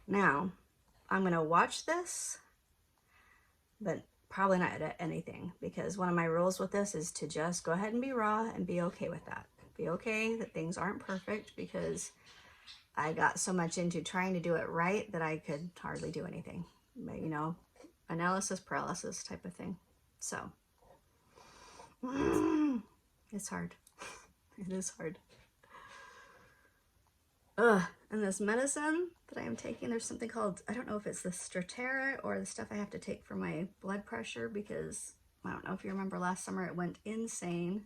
Now, I'm gonna watch this, but probably not edit anything, because one of my rules with this is to just go ahead and be raw and be okay with that. Be okay that things aren't perfect, because I got so much into trying to do it right that I could hardly do anything. But, you know, analysis paralysis type of thing. So, it's hard. It is hard. Ugh. And this medicine that I am taking, there's something called, I don't know if it's the Stratera or the stuff I have to take for my blood pressure, because I don't know if you remember last summer, it went insane.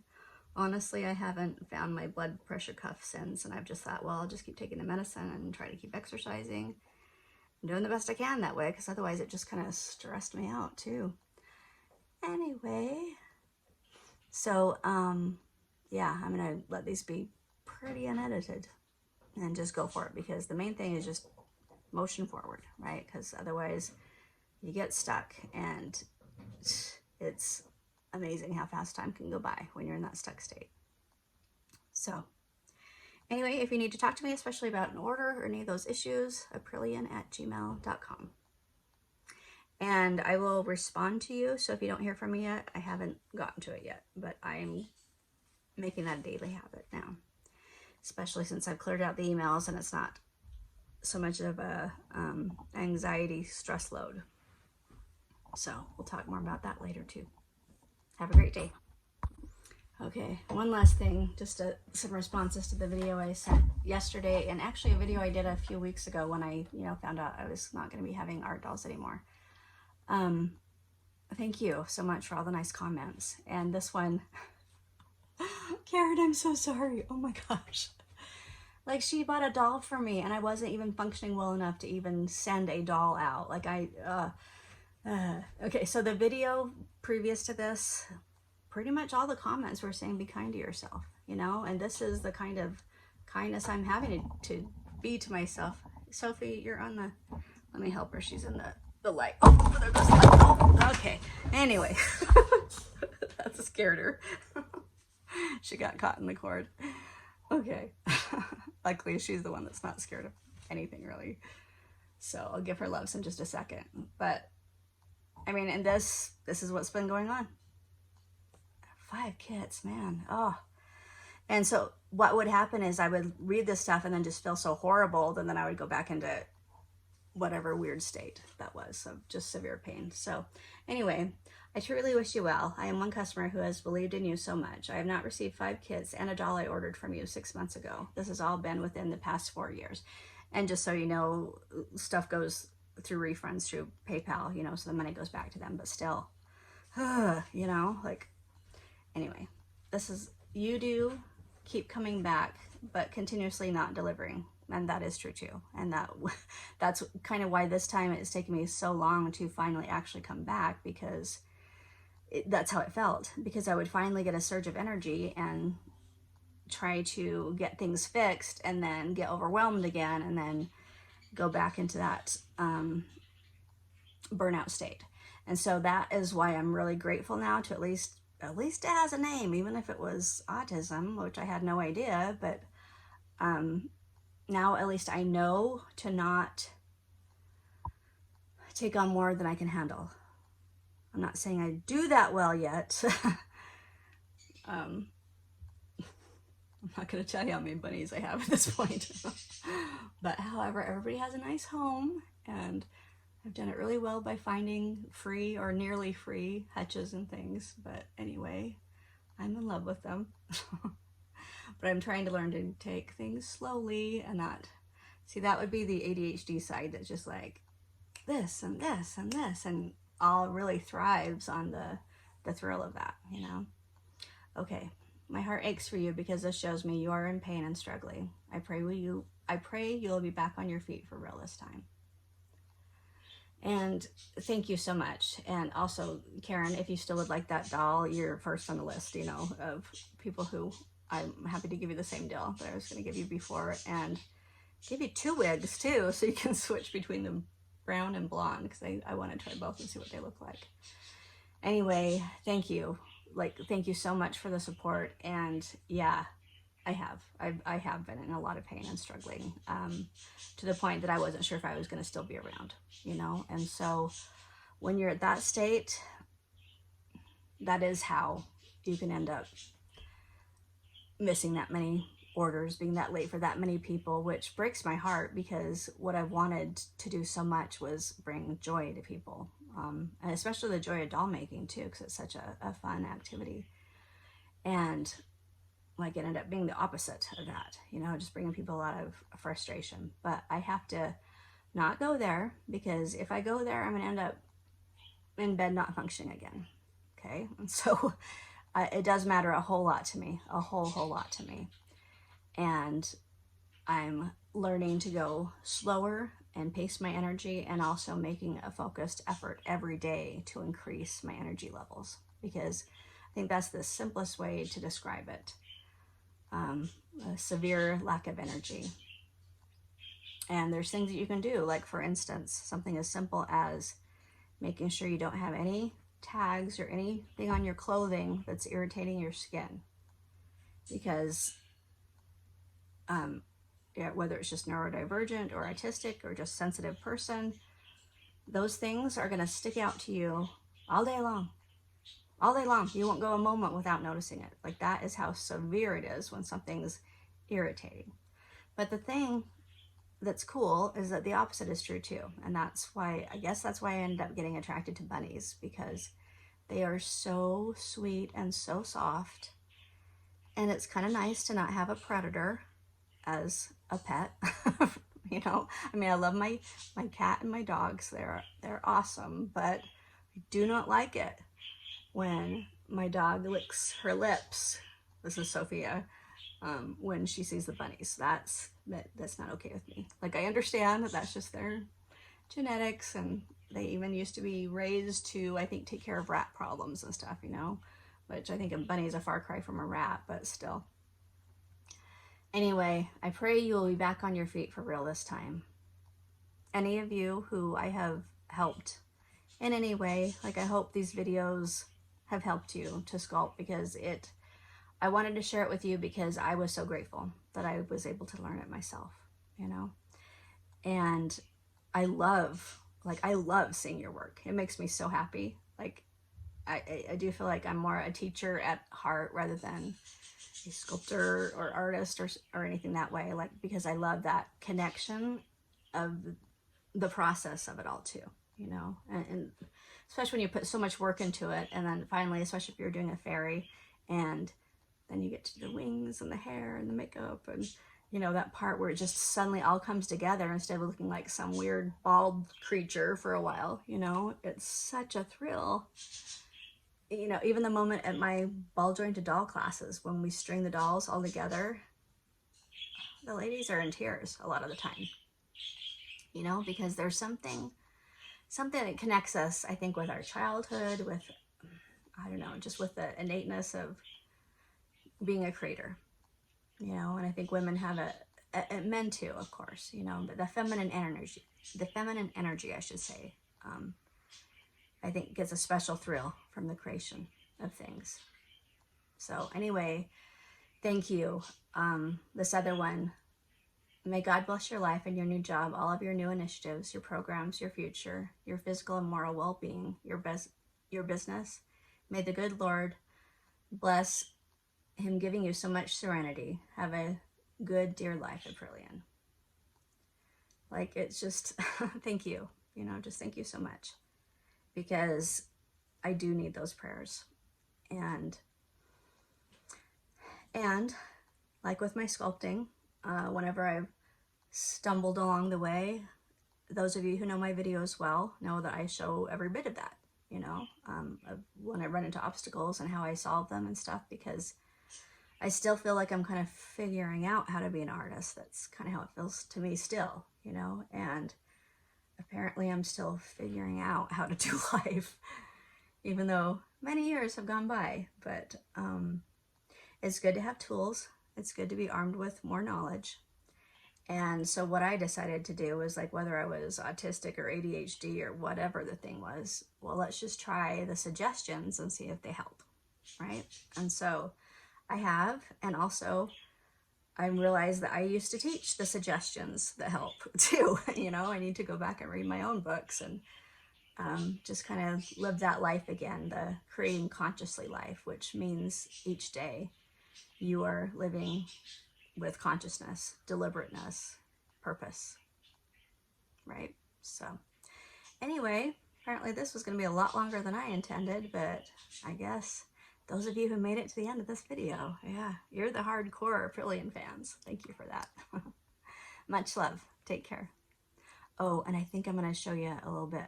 Honestly, I haven't found my blood pressure cuff since, and I've just thought, well, I'll just keep taking the medicine and try to keep exercising. I'm doing the best I can that way, because otherwise it just kind of stressed me out too. Anyway, so yeah, I'm gonna let these be pretty unedited and just go for it, because the main thing is just motion forward, right? Because otherwise you get stuck, and it's amazing how fast time can go by when you're in that stuck state. So anyway, if you need to talk to me, especially about an order or any of those issues, aprillian@gmail.com. And I will respond to you. So if you don't hear from me yet, I haven't gotten to it yet, but I'm making that a daily habit now, especially since I've cleared out the emails and it's not so much of a anxiety stress load. So we'll talk more about that later too. Have a great day. Okay, one last thing, just some responses to the video I sent yesterday, and actually a video I did a few weeks ago when I, found out I was not going to be having art dolls anymore. Thank you so much for all the nice comments. And this one, Karen, I'm so sorry. Oh my gosh. Like, she bought a doll for me and I wasn't even functioning well enough to even send a doll out. Like, okay, so the video previous to this, pretty much all the comments were saying be kind to yourself, and this is the kind of kindness I'm having to be to myself. Sophie, you're on the, let me help her, she's in the light. Oh, there goes the light. Oh, okay, anyway. That scared her. She got caught in the cord. Okay. Luckily she's the one that's not scared of anything really, so I'll give her loves in just a second. But I mean, and this is what's been going on. 5 kids, man. Oh. And so what would happen is I would read this stuff and then just feel so horrible, and then I would go back into whatever weird state that was of just severe pain. So anyway, I truly wish you well. I am one customer who has believed in you so much. I have not received 5 kits and a doll I ordered from you 6 months ago. This has all been within the past 4 years. And just so you know, stuff goes through refunds through PayPal, so the money goes back to them, but still, like, anyway, this is, you do keep coming back, but continuously not delivering. And that is true too. And that's kind of why this time it's taken me so long to finally actually come back, because that's how it felt. Because I would finally get a surge of energy and try to get things fixed, and then get overwhelmed again, and then go back into that burnout state. And so that is why I'm really grateful now to at least it has a name, even if it was autism, which I had no idea. But now at least I know to not take on more than I can handle. I'm not saying I do that well yet. I'm not going to tell you how many bunnies I have at this point. But however, everybody has a nice home, and I've done it really well by finding free or nearly free hutches and things. But anyway, I'm in love with them. But I'm trying to learn to take things slowly and not, see, that would be the ADHD side that's just like this and this and this, and all really thrives on the thrill of that, Okay, my heart aches for you, because this shows me you are in pain and struggling. I pray you'll be back on your feet for real this time. And thank you so much. And also, Karen, if you still would like that doll, you're first on the list, of people who I'm happy to give you the same deal that I was going to give you before, and give you 2 wigs too, so you can switch between the brown and blonde, because I want to try both and see what they look like. Anyway, thank you. Thank you so much for the support. And yeah, I have been in a lot of pain and struggling, to the point that I wasn't sure if I was going to still be around, you know? And so when you're at that state, that is how you can end up missing that many orders, being that late for that many people, which breaks my heart, because what I've wanted to do so much was bring joy to people, and especially the joy of doll making too, because it's such a fun activity. And like it ended up being the opposite of that, you know, just bringing people a lot of frustration. But I have to not go there, because if I go there, I'm going to end up in bed not functioning again. Okay. And so it does matter a whole lot to me, a whole lot to me. And I'm learning to go slower and pace my energy, and also making a focused effort every day to increase my energy levels, because I think that's the simplest way to describe it. A severe lack of energy. And there's things that you can do, like for instance, something as simple as making sure you don't have any tags or anything on your clothing that's irritating your skin, because yeah, whether it's just neurodivergent or autistic or just sensitive person, those things are going to stick out to you all day long. All day long. You won't go a moment without noticing it. Like, that is how severe it is when something's irritating. But the thing that's cool is that the opposite is true too. And that's why, I guess that's why I ended up getting attracted to bunnies, because they are so sweet and so soft. And it's kind of nice to not have a predator as a pet. You know, I mean, I love my cat and my dogs. They're awesome, but I do not like it when my dog licks her lips. This is Sophia. When she sees the bunnies, that's not okay with me. Like, I understand that that's just their genetics, and they even used to be raised to, I think, take care of rat problems and stuff, you know, which I think a bunny is a far cry from a rat, but still. Anyway, I pray you will be back on your feet for real this time. Any of you who I have helped in any way, like, I hope these videos have helped you to sculpt, because I wanted to share it with you because I was so grateful that I was able to learn it myself, you know. And I love seeing your work. It makes me so happy. Like, I do feel like I'm more a teacher at heart rather than a sculptor or artist or anything that way, like, because I love that connection of the process of it all too, you know. And especially when you put so much work into it, and then finally, especially if you're doing a fairy, and then you get to the wings and the hair and the makeup, and you know, that part where it just suddenly all comes together instead of looking like some weird bald creature for a while, you know. It's such a thrill. You know, even the moment at my ball jointed doll classes, when we string the dolls all together, the ladies are in tears a lot of the time, you know, because there's something that connects us, I think, with our childhood, with, I don't know, just with the innateness of being a creator, you know. And I think women have men too, of course, you know, but the feminine energy, I should say, I think gets a special thrill from the creation of things. So anyway, thank you. This other one, may God bless your life and your new job, all of your new initiatives, your programs, your future, your physical and moral well-being, your business. May the good Lord bless him, giving you so much serenity. Have a good, dear life at Brilliant. Like, it's just, thank you, you know, just thank you so much, because I do need those prayers. And like with my sculpting, whenever I've stumbled along the way, those of you who know my videos well know that I show every bit of that, you know, of when I run into obstacles and how I solve them and stuff, because I still feel like I'm kind of figuring out how to be an artist. That's kind of how it feels to me still, you know. And apparently I'm still figuring out how to do life, even though many years have gone by. But it's good to have tools. It's good to be armed with more knowledge. And so what I decided to do was, like, whether I was autistic or ADHD or whatever the thing was, well, let's just try the suggestions and see if they help, right? And so I have, and also I realized that I used to teach the suggestions that help too. You know, I need to go back and read my own books and just kind of live that life again, the creating consciously life, which means each day you are living with consciousness, deliberateness, purpose, right? So anyway, apparently this was going to be a lot longer than I intended, but I guess those of you who made it to the end of this video, yeah, you're the hardcore Aprillian fans. Thank you for that. Much love. Take care. Oh, and I think I'm going to show you a little bit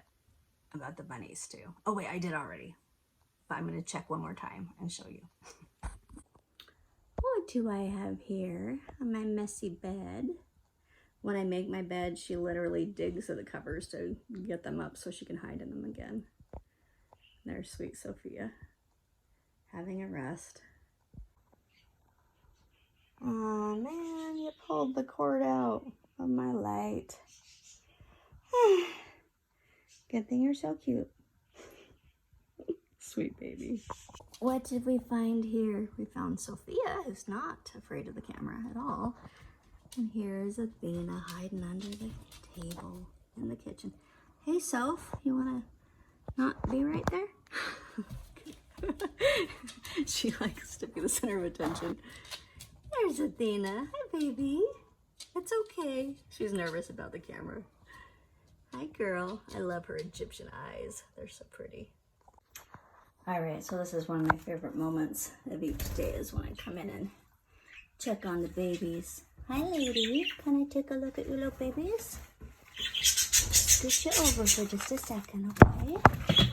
about the bunnies too. Oh wait, I did already, but I'm going to check one more time and show you. What do I have here on my messy bed? When I make my bed, she literally digs at the covers to get them up so she can hide in them again. There's sweet Sophia having a rest. Oh man, you pulled the cord out of my light. Good thing you're so cute. Sweet baby. What did we find here? We found Sophia, who's not afraid of the camera at all. And here's Athena hiding under the table in the kitchen. Hey, Soph, you want to not be right there? She likes to be the center of attention. There's Athena. Hi, baby. It's okay. She's nervous about the camera. Hi, girl. I love her Egyptian eyes. They're so pretty. All right, so this is one of my favorite moments of each day is when I come in and check on the babies. Hi, lady. Can I take a look at your little babies? Scoot you over for just a second, okay? There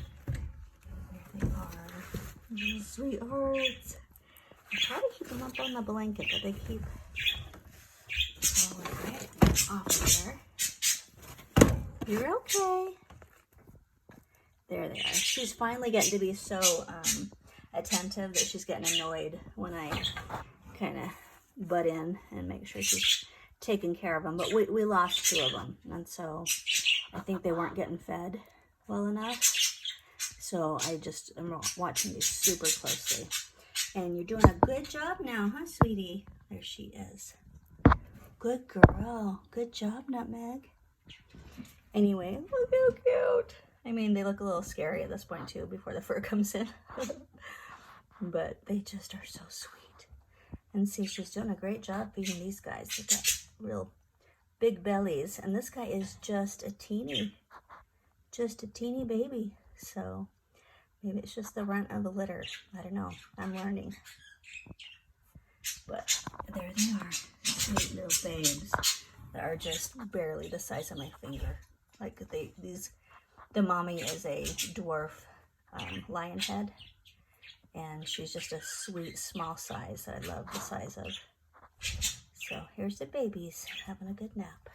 they are. Little sweethearts. I try to keep them up on the blanket, but they keep falling right off there. You're okay. There they are. She's finally getting to be so attentive that she's getting annoyed when I kind of butt in and make sure she's taking care of them. But we lost 2 of them, and so I think they weren't getting fed well enough. So I just am watching these super closely. And you're doing a good job now, huh, sweetie? There she is. Good girl. Good job, Nutmeg. Anyway, look how cute. I mean, they look a little scary at this point, too, before the fur comes in. But they just are so sweet. And see, she's doing a great job feeding these guys. They've got real big bellies. And this guy is just a teeny baby. So maybe it's just the runt of the litter. I don't know. I'm learning. But there they are. Sweet little babes that are just barely the size of my finger. Like the mommy is a dwarf lion head. And she's just a sweet, small size that I love the size of. So here's the babies having a good nap.